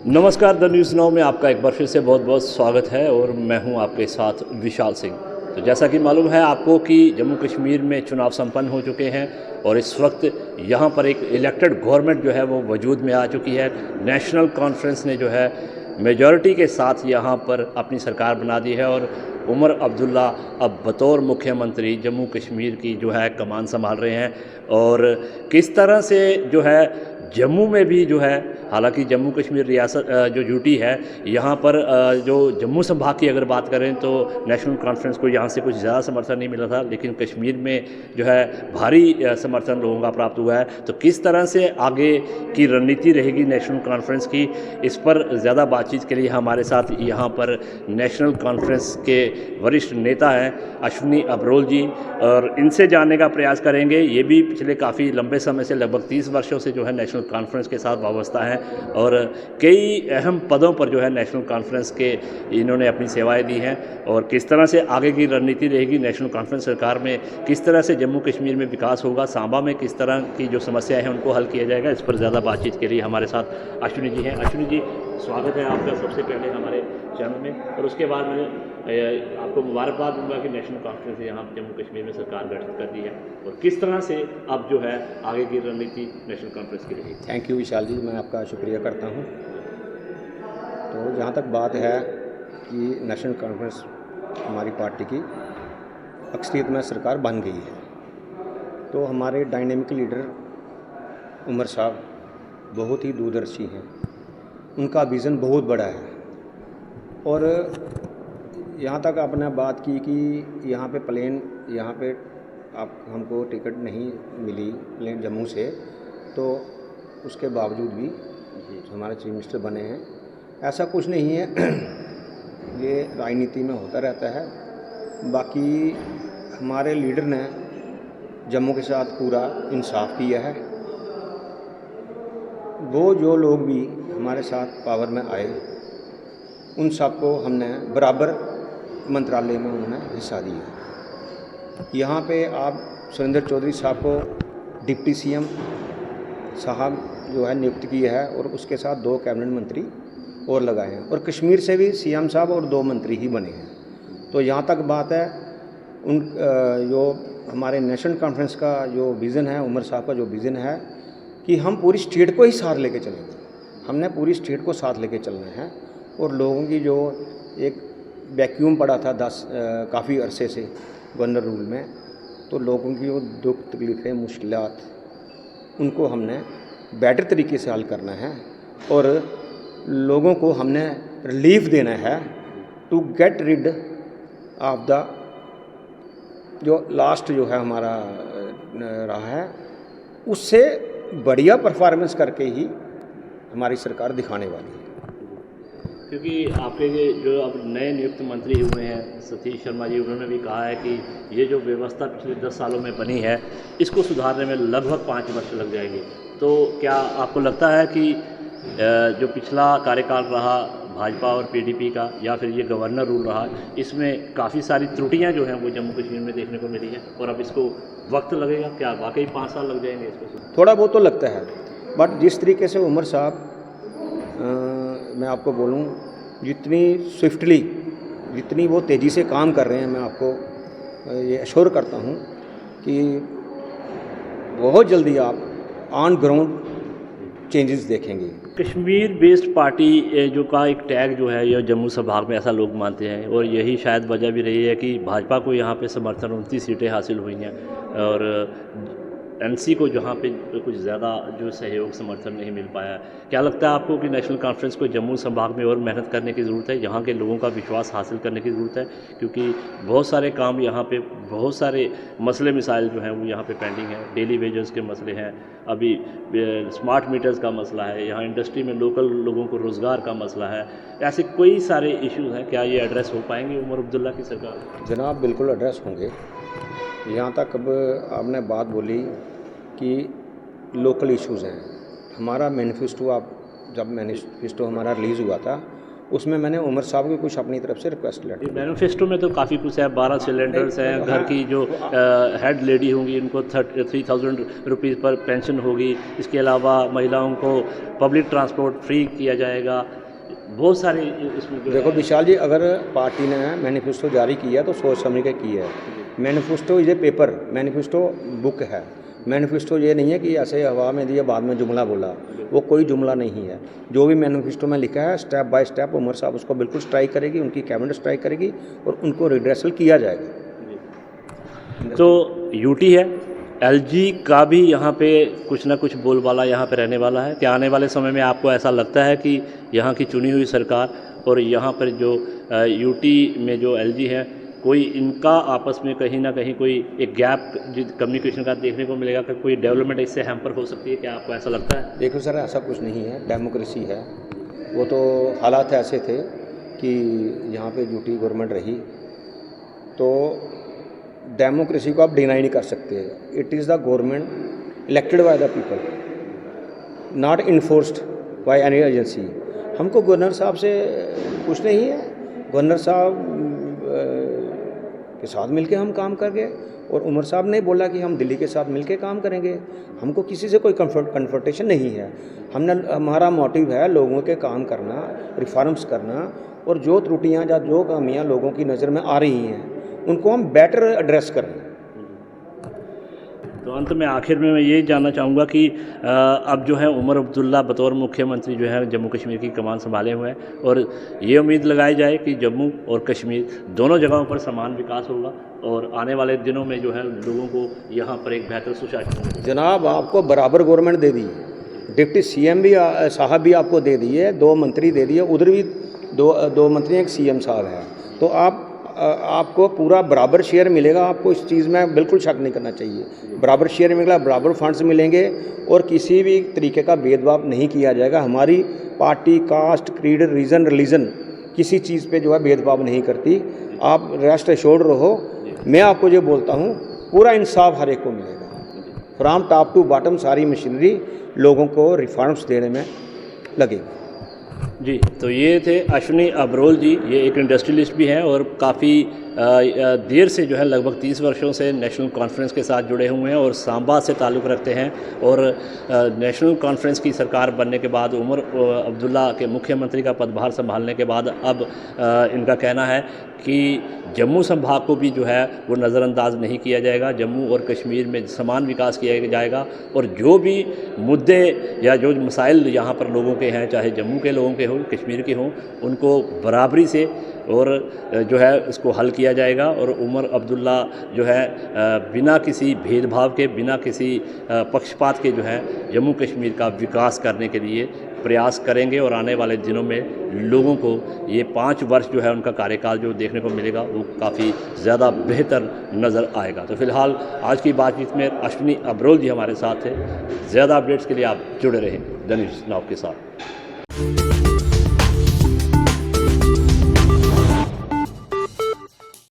नमस्कार, the news now में आपका एक बार फिर से बहुत बहुत स्वागत है और मैं हूं आपके साथ विशाल सिंह। तो जैसा कि मालूम है आपको कि जम्मू कश्मीर में चुनाव संपन्न हो चुके हैं और इस वक्त यहां पर एक इलेक्टेड गवर्नमेंट जो है वो वजूद में आ चुकी है। नेशनल कॉन्फ्रेंस ने जो है मेजॉरिटी के साथ यहां पर अपनी सरकार बना दी है और उमर अब्दुल्ला अब बतौर मुख्यमंत्री जम्मू कश्मीर की जो है कमान संभाल रहे हैं। और किस तरह से जो है जम्मू में भी जो है, हालांकि जम्मू कश्मीर रियासत जो यूटी है यहाँ पर जो जम्मू संभाग की अगर बात करें तो नेशनल कॉन्फ्रेंस को यहाँ से कुछ ज़्यादा समर्थन नहीं मिला था, लेकिन कश्मीर में जो है भारी समर्थन लोगों का प्राप्त हुआ है। तो किस तरह से आगे की रणनीति रहेगी नेशनल कॉन्फ्रेंस की, इस पर ज़्यादा बातचीत के लिए हमारे साथ यहाँ पर नेशनल कॉन्फ्रेंस के वरिष्ठ नेता हैं अश्विनी अब्रोल जी, और इनसे जानने का प्रयास करेंगे। ये भी पिछले काफ़ी लंबे समय से लगभग 30 वर्षों से जो है नेशनल कॉन्फ्रेंस के साथ वाबस्ता है और कई अहम पदों पर जो है नेशनल कॉन्फ्रेंस के इन्होंने अपनी सेवाएं दी हैं। और किस तरह से आगे की रणनीति रहेगी नेशनल कॉन्फ्रेंस सरकार में, किस तरह से जम्मू कश्मीर में विकास होगा, सांबा में किस तरह की जो समस्याएं हैं उनको हल किया जाएगा, इस पर ज़्यादा बातचीत के लिए हमारे साथ अश्विनी जी हैं। अश्विनी जी, स्वागत है आपका सबसे पहले हमारे चैनल में, और उसके बाद मैं आपको मुबारकबाद दूंगा कि नेशनल कॉन्फ्रेंस यहाँ जम्मू कश्मीर में सरकार गठित कर दी है और किस तरह से अब जो है आगे की रणनीति नेशनल कॉन्फ्रेंस की रहेगी। थैंक यू विशाल जी, मैं आपका शुक्रिया करता हूँ। तो जहाँ तक बात है कि नेशनल कॉन्फ्रेंस हमारी पार्टी की अक्सरियत में सरकार बन गई है, तो हमारे डायनेमिक लीडर उमर साहब बहुत ही दूरदर्शी हैं। उनका विज़न बहुत बड़ा है और यहाँ तक आपने बात की कि यहाँ पे प्लेन, यहाँ पे आप हमको टिकट नहीं मिली प्लेन जम्मू से, तो उसके बावजूद भी हमारे चीफ मिनिस्टर बने हैं। ऐसा कुछ नहीं है, ये राजनीति में होता रहता है। बाकी हमारे लीडर ने जम्मू के साथ पूरा इंसाफ किया है। वो जो लोग भी हमारे साथ पावर में आए उन सबको हमने बराबर मंत्रालय में उन्होंने हिस्सा दिया। यहाँ पे आप सुरेंद्र चौधरी साहब को डिप्टी सीएम साहब जो है नियुक्त किया है और उसके साथ 2 कैबिनेट मंत्री और लगाए हैं, और कश्मीर से भी सीएम साहब और 2 मंत्री ही बने हैं। तो यहाँ तक बात है उन जो हमारे नेशनल कॉन्फ्रेंस का जो विज़न है, उमर साहब का जो विज़न है कि हम पूरी स्टेट को ही साथ लेके चलेंगे। हमने पूरी स्टेट को साथ लेके चलना है और लोगों की जो एक वैक्यूम पड़ा था काफ़ी अरसे से गवर्नर रूल में, तो लोगों की वो दुख तकलीफ़ें मुश्किलात उनको हमने बेटर तरीके से हल करना है और लोगों को हमने रिलीफ देना है to get rid of the जो लास्ट जो है हमारा रहा है, उससे बढ़िया परफॉर्मेंस करके ही हमारी सरकार दिखाने वाली है। क्योंकि आपके ये जो अब नए नियुक्त मंत्री हुए हैं सतीश शर्मा जी, उन्होंने भी कहा है कि ये जो व्यवस्था पिछले 10 सालों में बनी है इसको सुधारने में लगभग 5 वर्ष लग जाएंगे। तो क्या आपको लगता है कि जो पिछला कार्यकाल रहा भाजपा और पीडीपी का, या फिर ये गवर्नर रूल रहा, इसमें काफ़ी सारी त्रुटियां जो हैं वो जम्मू कश्मीर में देखने को मिली है और अब इसको वक्त लगेगा? क्या वाकई 5 साल लग जाएंगे इसको? थोड़ा बहुत तो लगता है, बट जिस तरीके से उमर साहब मैं आपको बोलूं जितनी स्विफ्टली, जितनी वो तेज़ी से काम कर रहे हैं, मैं आपको ये एश्योर करता हूं कि बहुत जल्दी आप ऑन ग्राउंड चेंजेस देखेंगे। कश्मीर बेस्ड पार्टी जो का एक टैग जो है यह जम्मू संभाग में, ऐसा लोग मानते हैं, और यही शायद वजह भी रही है कि भाजपा को यहाँ पे समर्थन 29 सीटें हासिल हुई हैं और एनसी को जहाँ पे कुछ ज़्यादा जो सहयोग समर्थन नहीं मिल पाया। क्या लगता है आपको कि नेशनल कॉन्फ्रेंस को जम्मू संभाग में और मेहनत करने की ज़रूरत है, यहाँ के लोगों का विश्वास हासिल करने की ज़रूरत है? क्योंकि बहुत सारे काम यहाँ पे, बहुत सारे मसले मिसाइल जो हैं वो यहाँ पे पेंडिंग हैं। डेली वेजेस के मसले हैं, अभी स्मार्ट मीटर्स का मसला है, यहाँ इंडस्ट्री में लोकल लोगों को रोज़गार का मसला है, ऐसे कई सारे इश्यूज़ हैं। क्या ये एड्रेस हो पाएंगे उमर अब्दुल्ला की सरकार? जनाब बिल्कुल एड्रेस होंगे। यहाँ तक अब आपने बात बोली कि लोकल इश्यूज़ हैं, हमारा मैनिफेस्टो, आप जब मैनिफेस्टो हमारा रिलीज़ हुआ था उसमें मैंने उमर साहब की कुछ अपनी तरफ से रिक्वेस्ट लेटर। मैनिफेस्टो में तो काफ़ी कुछ है, 12 सिलेंडर्स हैं, घर की जो हेड लेडी होंगी उनको 3,000 रुपीज़ पर पेंशन होगी, इसके अलावा महिलाओं को पब्लिक ट्रांसपोर्ट फ्री किया जाएगा, बहुत सारे इसमें देखो विशाल जी, अगर पार्टी ने मैनिफेस्टो जारी किया तो सोच समझ के की है। मैनिफेस्टो ये पेपर, मैनिफेस्टो बुक है। मैनिफेस्टो ये नहीं है कि ऐसे हवा में दिया बाद में जुमला बोला, वो कोई जुमला नहीं है। जो भी मैनिफेस्टो में लिखा है स्टेप बाय स्टेप उमर साहब उसको बिल्कुल स्ट्राइक करेगी, उनकी कैबिनेट स्ट्राइक करेगी और उनको रिड्रेसल किया जाएगा। तो यूटी है, एलजी का भी यहाँ पे कुछ ना कुछ बोलबाला यहाँ पे रहने वाला है। क्या आने वाले समय में आपको ऐसा लगता है कि यहाँ की चुनी हुई सरकार और यहाँ पर जो यूटी में जो एलजी है, कोई इनका आपस में कहीं ना कहीं कोई एक गैप कम्युनिकेशन का देखने को मिलेगा कि कोई डेवलपमेंट इससे हैम्पर हो सकती है? क्या आपको ऐसा लगता है? देखो सर, ऐसा कुछ नहीं है, डेमोक्रेसी है। वो तो हालात ऐसे थे कि यहाँ पे यूटी गवर्नमेंट रही, तो डेमोक्रेसी को आप डिनाई नहीं कर सकते। It is the government elected by the people, not enforced by any agency. हमको गवर्नर साहब से कुछ नहीं है, गवर्नर साहब के साथ मिलके हम काम कर गए और उमर साहब ने बोला कि हम दिल्ली के साथ मिलके काम करेंगे। हमको किसी से कोई कन्फ्रंटेशन नहीं है। हमारा मोटिव है लोगों के काम करना, रिफॉर्म्स करना, और जो त्रुटियां या जो कमियां लोगों की नज़र में आ रही हैं उनको हम बेटर एड्रेस करें। तो अंत में आखिर में मैं ये जानना चाहूँगा कि अब जो है उमर अब्दुल्ला बतौर मुख्यमंत्री जो है जम्मू कश्मीर की कमान संभाले हुए हैं और ये उम्मीद लगाई जाए कि जम्मू और कश्मीर दोनों जगहों पर समान विकास होगा और आने वाले दिनों में जो है लोगों को यहाँ पर एक बेहतर सुशासन। जनाब, आपको बराबर गवर्नमेंट दे दी, डिप्टी सीएम भी साहब भी आपको दे दिए, 2 मंत्री दे दिए, उधर भी दो मंत्री, एक सीएम साहब है, तो आपको पूरा बराबर शेयर मिलेगा। आपको इस चीज़ में बिल्कुल शक नहीं करना चाहिए। बराबर शेयर मिलेगा, बराबर फंड्स मिलेंगे और किसी भी तरीके का भेदभाव नहीं किया जाएगा। हमारी party caste, creed, region, religion किसी चीज़ पे जो है भेदभाव नहीं करती। आप रेस्ट एश्योर्ड रहो। मैं आपको जो बोलता हूँ, पूरा इंसाफ हर एक को मिलेगा। फ्राम टॉप टू बॉटम सारी मशीनरी लोगों को रिफॉर्म्स देने में लगेगी। जी, तो ये थे अश्विनी अब्रोल जी। ये एक इंडस्ट्रियलिस्ट भी हैं और काफ़ी देर से जो है लगभग 30 वर्षों से नेशनल कॉन्फ्रेंस के साथ जुड़े हुए हैं और सांबा से ताल्लुक़ रखते हैं। और नेशनल कॉन्फ्रेंस की सरकार बनने के बाद उमर अब्दुल्ला के मुख्यमंत्री का पदभार संभालने के बाद अब इनका कहना है कि जम्मू संभाग को भी जो है वो नज़रअंदाज नहीं किया जाएगा। जम्मू और कश्मीर में समान विकास किया जाएगा और जो भी मुद्दे या जो मसाइल यहाँ पर लोगों के हैं, चाहे जम्मू के लोगों के हों, कश्मीर के हों, उनको बराबरी से और जो है इसको हल किया जाएगा। और उमर अब्दुल्ला जो है बिना किसी भेदभाव के, बिना किसी पक्षपात के जो है जम्मू कश्मीर का विकास करने के लिए प्रयास करेंगे और आने वाले दिनों में लोगों को ये 5 वर्ष जो है उनका कार्यकाल जो देखने को मिलेगा वो काफ़ी ज़्यादा बेहतर नज़र आएगा। तो फिलहाल आज की बातचीत में अश्विनी अब्रोल जी हमारे साथ थे। ज़्यादा अपडेट्स के लिए आप जुड़े रहें द न्यूज़ नाउ के साथ।